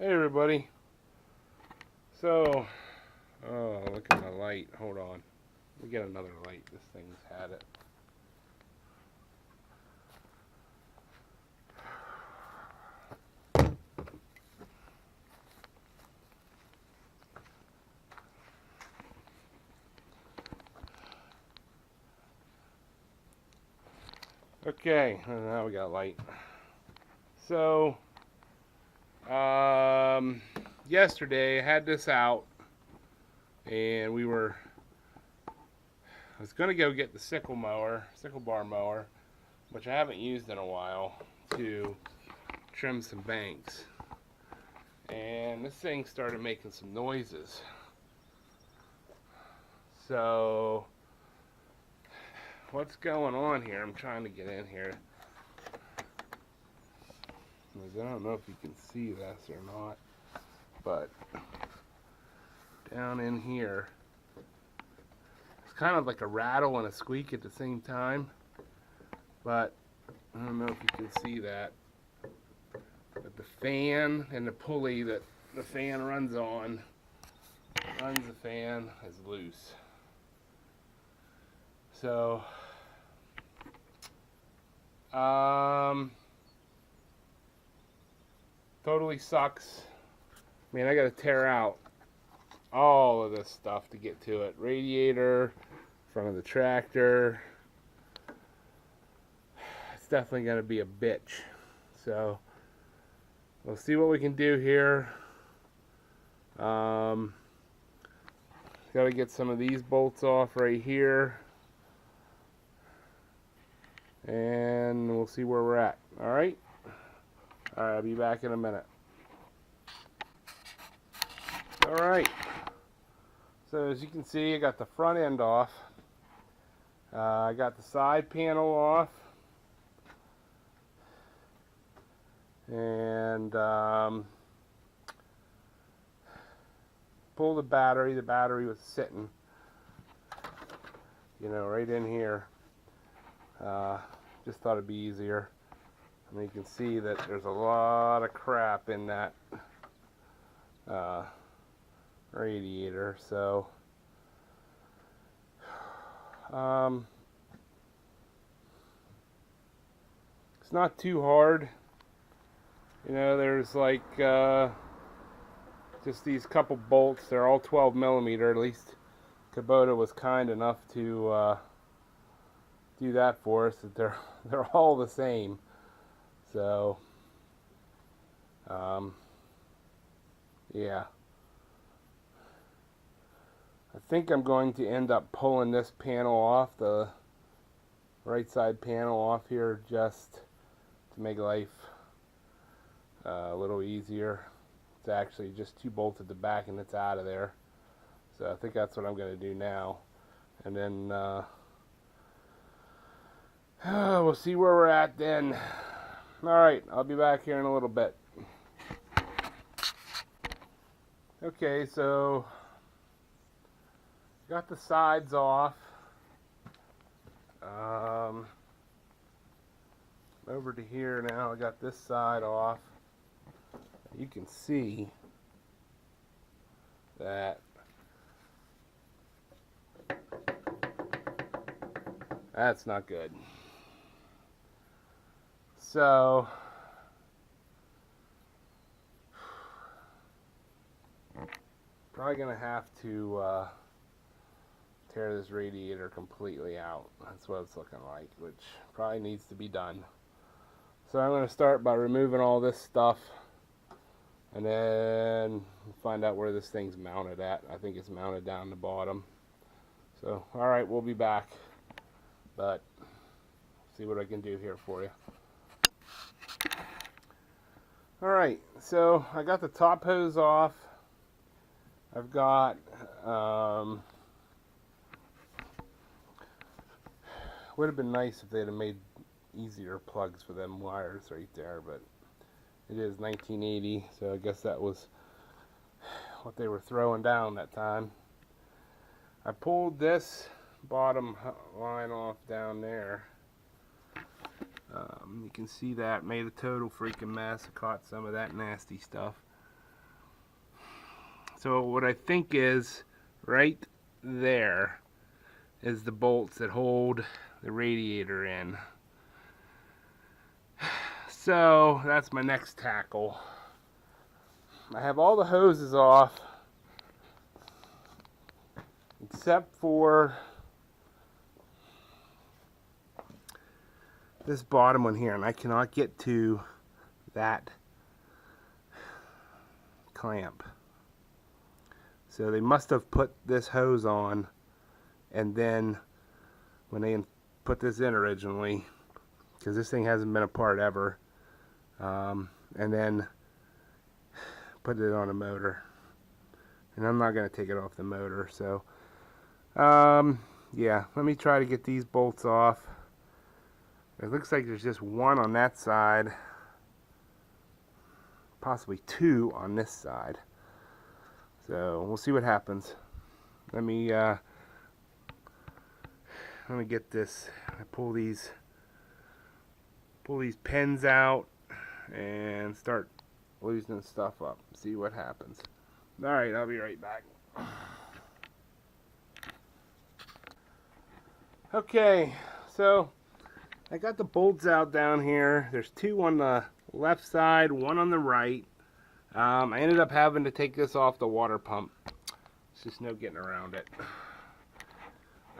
Hey everybody. So, oh, look at my light. Hold on. Let me get another light. This thing's had it. Okay, now we got light. So, yesterday I had this out, and I was gonna go get the sickle bar mower, which I haven't used in a while, to trim some banks. And this thing started making some noises. So, what's going on here? I'm trying to get in here. I don't know if you can see this or not, but down in here, it's kind of like a rattle and a squeak at the same time, but I don't know if you can see that. But the fan and the pulley that the fan runs the fan is loose. So, totally sucks. I mean, I gotta tear out all of this stuff to get to it. Radiator, front of the tractor. It's definitely gonna be a bitch. So, we'll see what we can do here. Gotta get some of these bolts off right here. And we'll see where we're at. Alright? Alright, I'll be back in a minute. Alright. So as you can see, I got the front end off. I got the side panel off. And pull the battery. The battery was sitting, right in here. Just thought it'd be easier. I mean, you can see that there's a lot of crap in that radiator. So, it's not too hard. There's like just these couple bolts. They're all 12 millimeter. At least Kubota was kind enough to do that for us. That they're all the same. So, yeah. I think I'm going to end up pulling this panel off, the right side panel off here, just to make life a little easier. It's actually just 2 bolts at the back and it's out of there. So I think that's what I'm going to do now. And then we'll see where we're at then. Alright, I'll be back here in a little bit. Okay, so got the sides off. Over to here now, I got this side off. You can see that that's not good. So, probably gonna have to tear this radiator completely out. That's what it's looking like, which probably needs to be done. So I'm going to start by removing all this stuff and then find out where this thing's mounted at. I think it's mounted down the bottom. So, alright, we'll be back. But, see what I can do here for you. Alright, so I got the top hose off. I've got would have been nice if they'd have made easier plugs for them wires right there, but it is 1980, so I guess that was what they were throwing down that time. I pulled this bottom line off down there. You can see that made a total freaking mess. I caught some of that nasty stuff. So what I think is right there is the bolts that hold the radiator in. So that's my next tackle. I have all the hoses off except for this bottom one here, and I cannot get to that clamp. So they must have put this hose on, and then when they put this in originally, because this thing hasn't been apart ever, and then put it on a motor. And I'm not going to take it off the motor, so yeah, let me try to get these bolts off. It looks like there's just one on that side, possibly two on this side. So we'll see what happens. Let me get this. I pull these pins out and start loosening stuff up. See what happens. All right, I'll be right back. Okay, so I got the bolts out down here. There's two on the left side, one on the right. I ended up having to take this off the water pump. It's just no getting around it.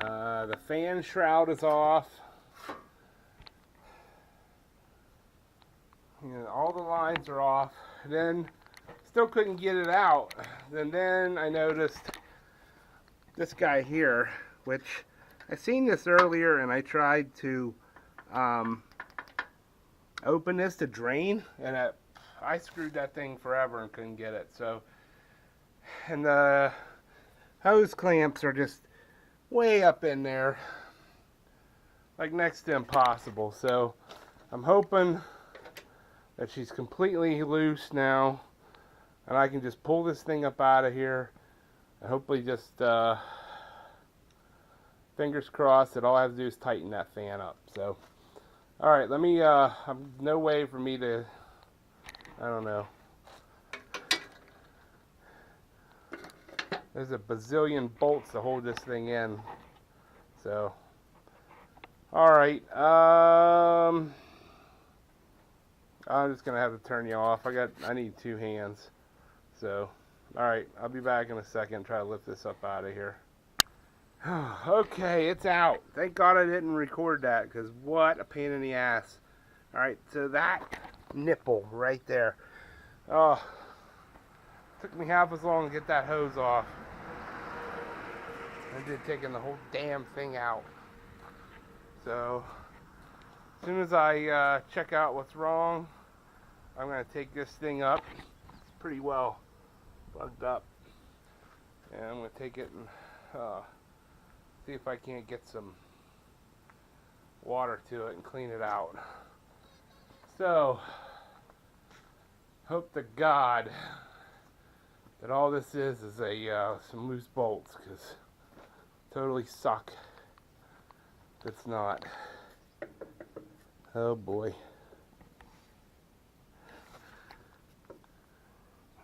The fan shroud is off. You know, all the lines are off. Then still couldn't get it out. And then I noticed this guy here, which I seen this earlier, and I tried to open this to drain, and I screwed that thing forever and couldn't get it. So, and the hose clamps are just way up in there, like next to impossible. So I'm hoping that she's completely loose now, and I can just pull this thing up out of here, and hopefully just fingers crossed that all I have to do is tighten that fan up. So, all right, let me, no way for me to, I don't know. There's a bazillion bolts to hold this thing in. So, all right, I'm just gonna have to turn you off. I need two hands. So, all right, I'll be back in a second. Try to lift this up out of here. Okay, it's out. Thank God I didn't record that, because what a pain in the ass. All right, so that nipple right there. Oh, took me half as long to get that hose off. I did taking the whole damn thing out. So, as soon as I check out what's wrong, I'm going to take this thing up. It's pretty well plugged up. And I'm going to take it and see if I can't get some water to it and clean it out. So, hope to God that all this is some loose bolts, because totally suck if it's not. Oh boy.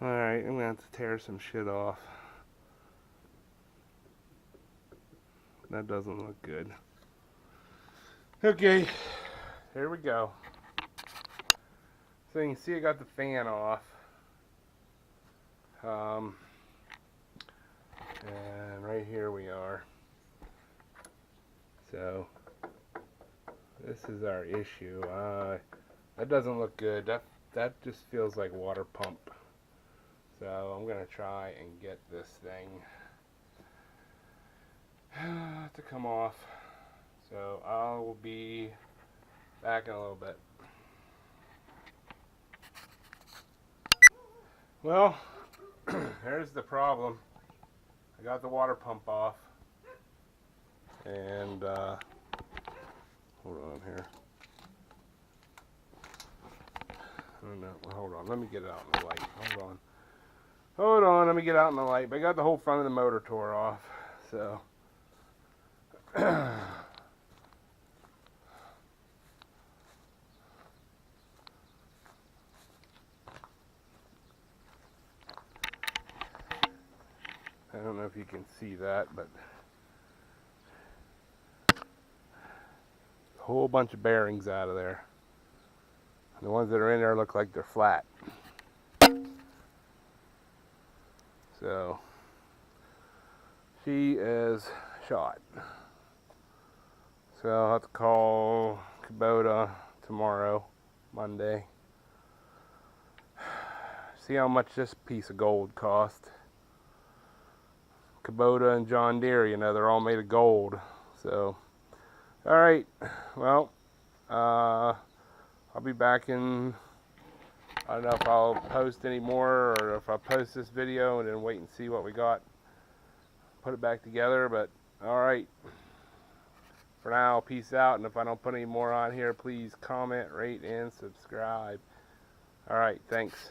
Alright, I'm gonna have to tear some shit off. That doesn't look good. Okay, here we go. So you can see I got the fan off. And right here we are. So this is our issue. That doesn't look good. That just feels like water pump. So I'm gonna try and get this thing to come off. So I will be back in a little bit. Well, there's the problem. I got the water pump off, and hold on here. Oh no, hold on. Let me get it out in the light. Hold on. Let me get out in the light. But I got the whole front of the motor tore off, so. don't know if you can see that, but a whole bunch of bearings out of there. And the ones that are in there look like they're flat. So she is shot. So I'll have to call Kubota tomorrow, Monday. See how much this piece of gold cost. Kubota and John Deere, you know, they're all made of gold. So, alright, well, I'll be back in, I don't know if I'll post any more or if I'll post this video and then wait and see what we got. Put it back together, but alright. For now, peace out, and if I don't put any more on here, please comment, rate, and subscribe. Alright, thanks.